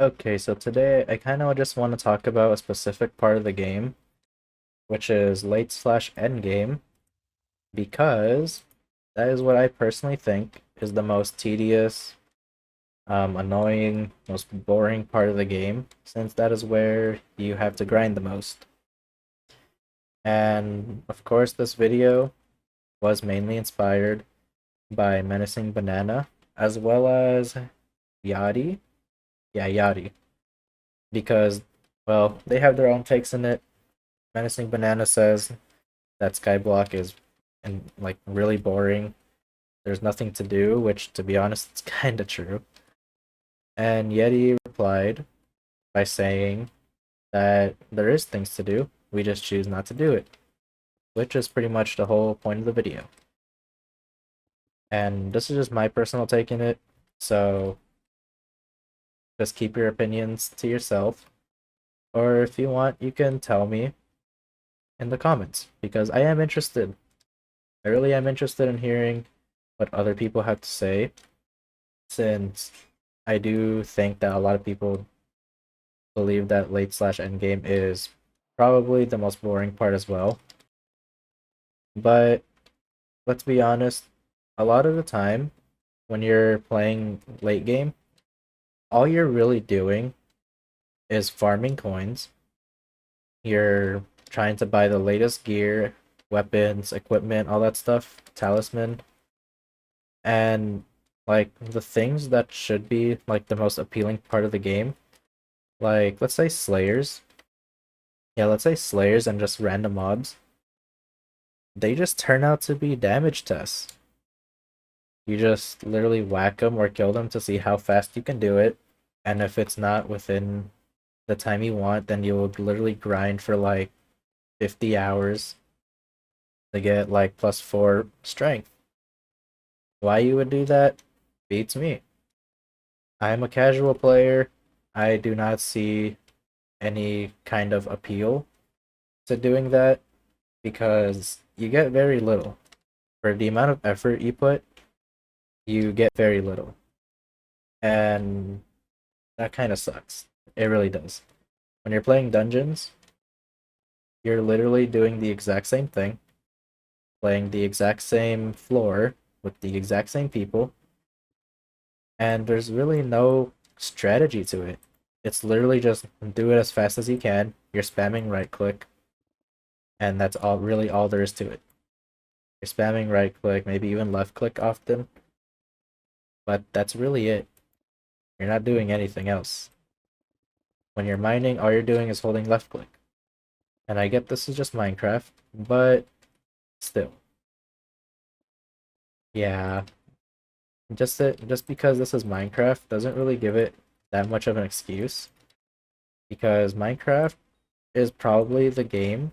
Okay, so today I kind of just want to talk about a specific part of the game, which is late/end game, because that is what I personally think is the most tedious, annoying, most boring part of the game, since that is where you have to grind the most. And of course, this video was mainly inspired by Menacing Banana, as well as Yadi. Yeah, Yadi. Because, well, they have their own takes in it. Menacing Banana says that Skyblock is really boring. There's nothing to do, which to be honest, it's kind of true. And Yeti replied by saying that there is things to do. We just choose not to do it, which is pretty much the whole point of the video. And this is just my personal take in it, so just keep your opinions to yourself. Or if you want, you can tell me in the comments because I am interested. I really am interested in hearing what other people have to say, since I do think that a lot of people believe that late/end game is probably the most boring part as well. But let's be honest, a lot of the time when you're playing late game, all you're really doing is farming coins. You're trying to buy the latest gear, weapons, equipment, all that stuff, talisman, and like the things that should be like the most appealing part of the game, like let's say slayers. Yeah, let's say slayers and just random mobs. They just turn out to be damage tests. You just literally whack them or kill them to see how fast you can do it. And if it's not within the time you want, then you'll literally grind for like 50 hours to get like +4 strength. Why you would do that beats me. I'm a casual player. I do not see any kind of appeal to doing that because you get very little. For the amount of effort you put, you get very little. And that kind of sucks. It really does. When you're playing dungeons, you're literally doing the exact same thing, playing the exact same floor with the exact same people, and there's really no strategy to it. It's literally just do it as fast as you can. You're spamming right click, and that's all there is to it. You're spamming right click, maybe even left click often, but that's really it. You're not doing anything else. When you're mining, all you're doing is holding left click. And I get this is just Minecraft, but still. Yeah, just because this is Minecraft doesn't really give it that much of an excuse, because Minecraft is probably the game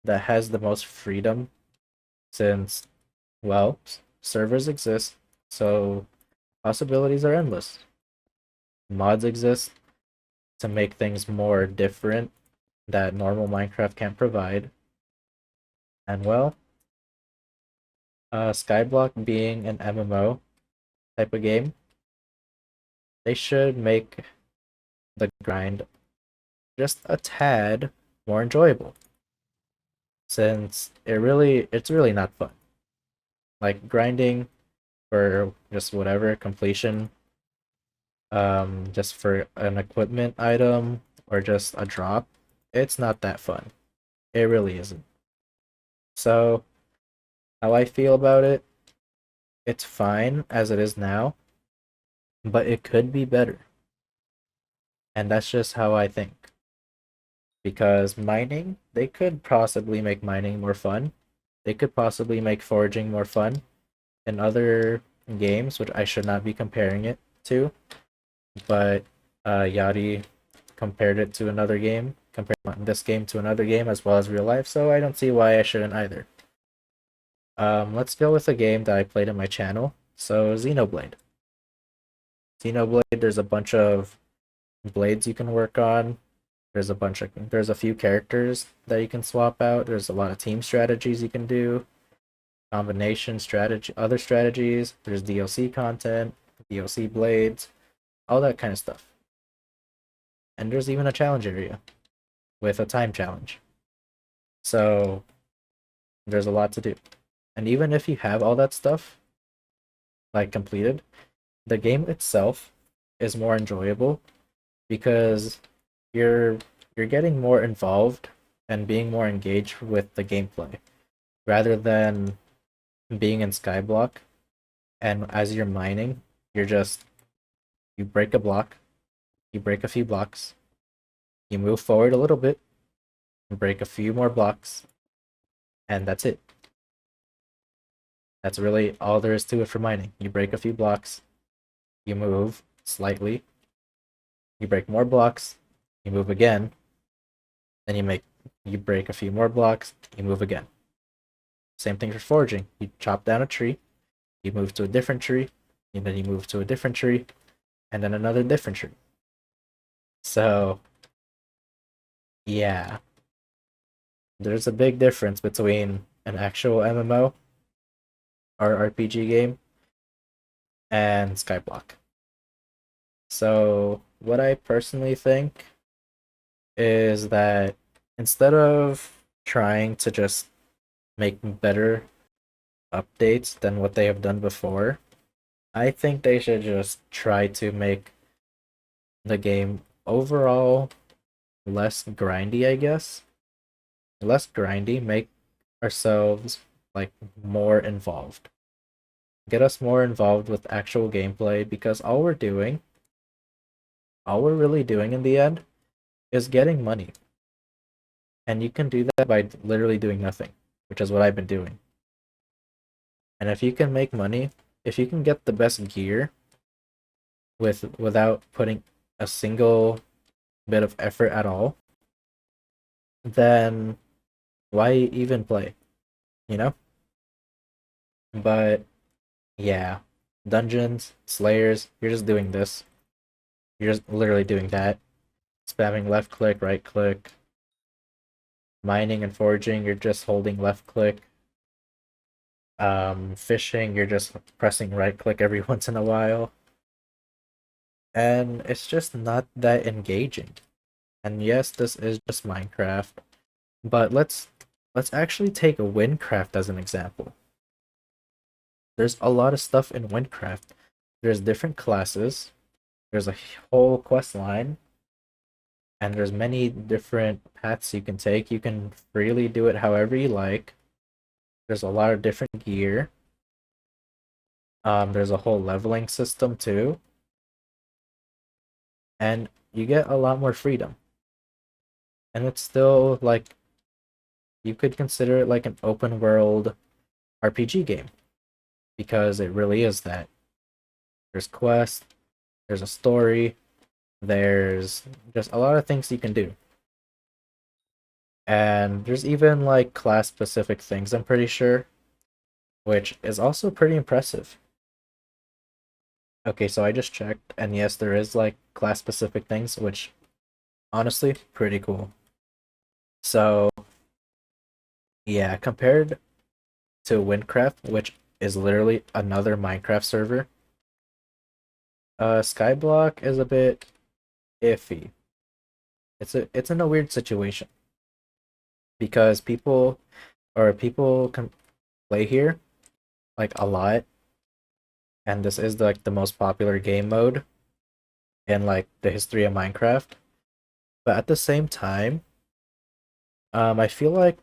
that has the most freedom, since, well, servers exist, so possibilities are endless. Mods exist to make things more different that normal Minecraft can't provide. And well, Skyblock being an MMO type of game, they should make the grind just a tad more enjoyable, since it's really not fun. Like grinding for just whatever completion, just for an equipment item or just a drop, it's not that fun. It really isn't. So how I feel about it, it's fine as it is now, but it could be better. And that's just how I think. Because mining, they could possibly make mining more fun. They could possibly make foraging more fun in other games, which I should not be comparing it to. But Yadi compared it to another game, compared this game to another game as well as real life, so I don't see why I shouldn't either. Let's go with a game that I played in my channel. So Xenoblade. Xenoblade, there's a bunch of blades you can work on. There's a few characters that you can swap out. There's a lot of team strategies you can do, combination strategy, other strategies. There's DLC content, DLC blades, all that kind of stuff. and there's even a challenge area with a time challenge. So there's a lot to do. And even if you have all that stuff like completed, the game itself is more enjoyable because you're you're getting more involved and being more engaged with the gameplay rather than being in Skyblock and as you're mining, you're just you break a block, you break a few blocks, you move forward a little bit, break a few more blocks, and that's it. That's really all there is to it for mining. You break a few blocks, you move slightly, you break more blocks, you move again, then you break a few more blocks, you move again. Same thing for foraging. You chop down a tree, you move to a different tree, and then you move to a different tree, and then another different tree. So yeah, there's a big difference between an actual MMO or RPG game and Skyblock. So what I personally think is that instead of trying to just make better updates than what they have done before, I think they should just try to make the game overall less grindy, I guess. Less grindy, make ourselves like more involved. Get us more involved with actual gameplay because all we're really doing in the end is getting money. And you can do that by literally doing nothing, which is what I've been doing. And if you can make money, if you can get the best gear without putting a single bit of effort at all, then why even play? You know? But yeah, dungeons, slayers, you're just doing this. You're just literally doing that. Spamming left click, right click. Mining and foraging, you're just holding left click. Fishing, you're just pressing right click every once in a while. And it's just not that engaging. And yes, this is just Minecraft, but let's actually take a Windcraft as an example. There's a lot of stuff in Windcraft. There's different classes, there's a whole quest line, and there's many different paths you can take. You can freely do it however you like. There's a lot of different gear. There's a whole leveling system too, and you get a lot more freedom. And it's still like you could consider it like an open world RPG game because it really is that. There's quests, there's a story, there's just a lot of things you can do. And there's even like class specific things, I'm pretty sure, which is also pretty impressive. Okay, so I just checked, and yes, there is like class specific things, which honestly, pretty cool. So, yeah, compared to Windcraft, which is literally another Minecraft server, Skyblock is a bit iffy. It's in a weird situation because people can play here like a lot, and this is like the most popular game mode in like the history of Minecraft. But at the same time, I feel like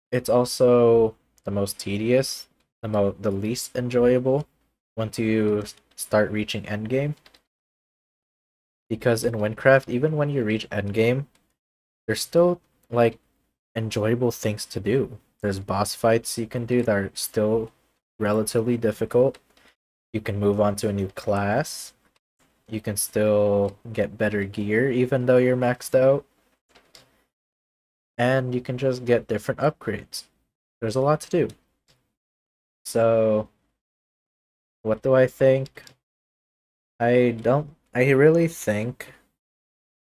it's also the most tedious, the least enjoyable once you start reaching endgame. Because in Minecraft, even when you reach endgame, there's still like enjoyable things to do. There's boss fights you can do that are still relatively difficult. You can move on to a new class. You can still get better gear even though you're maxed out. And you can just get different upgrades. There's a lot to do. So, what do I think? I really think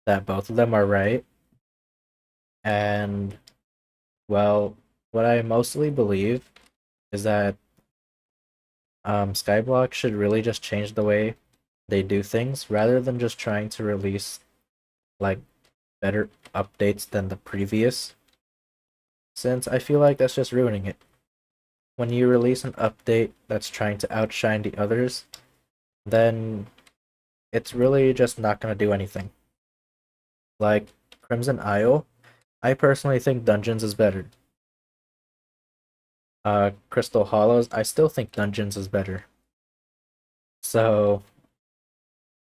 that both of them are right. And, well, what I mostly believe is that Skyblock should really just change the way they do things rather than just trying to release like better updates than the previous, since I feel like that's just ruining it. When you release an update that's trying to outshine the others, then it's really just not gonna do anything. Like Crimson Isle, I personally think Dungeons is better. Crystal Hollows, I still think Dungeons is better. So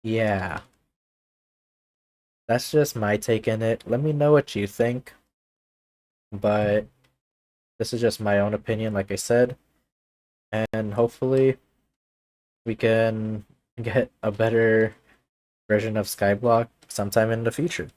yeah, that's just my take in it. Let me know what you think, but this is just my own opinion, like I said, and hopefully we can get a better version of Skyblock sometime in the future.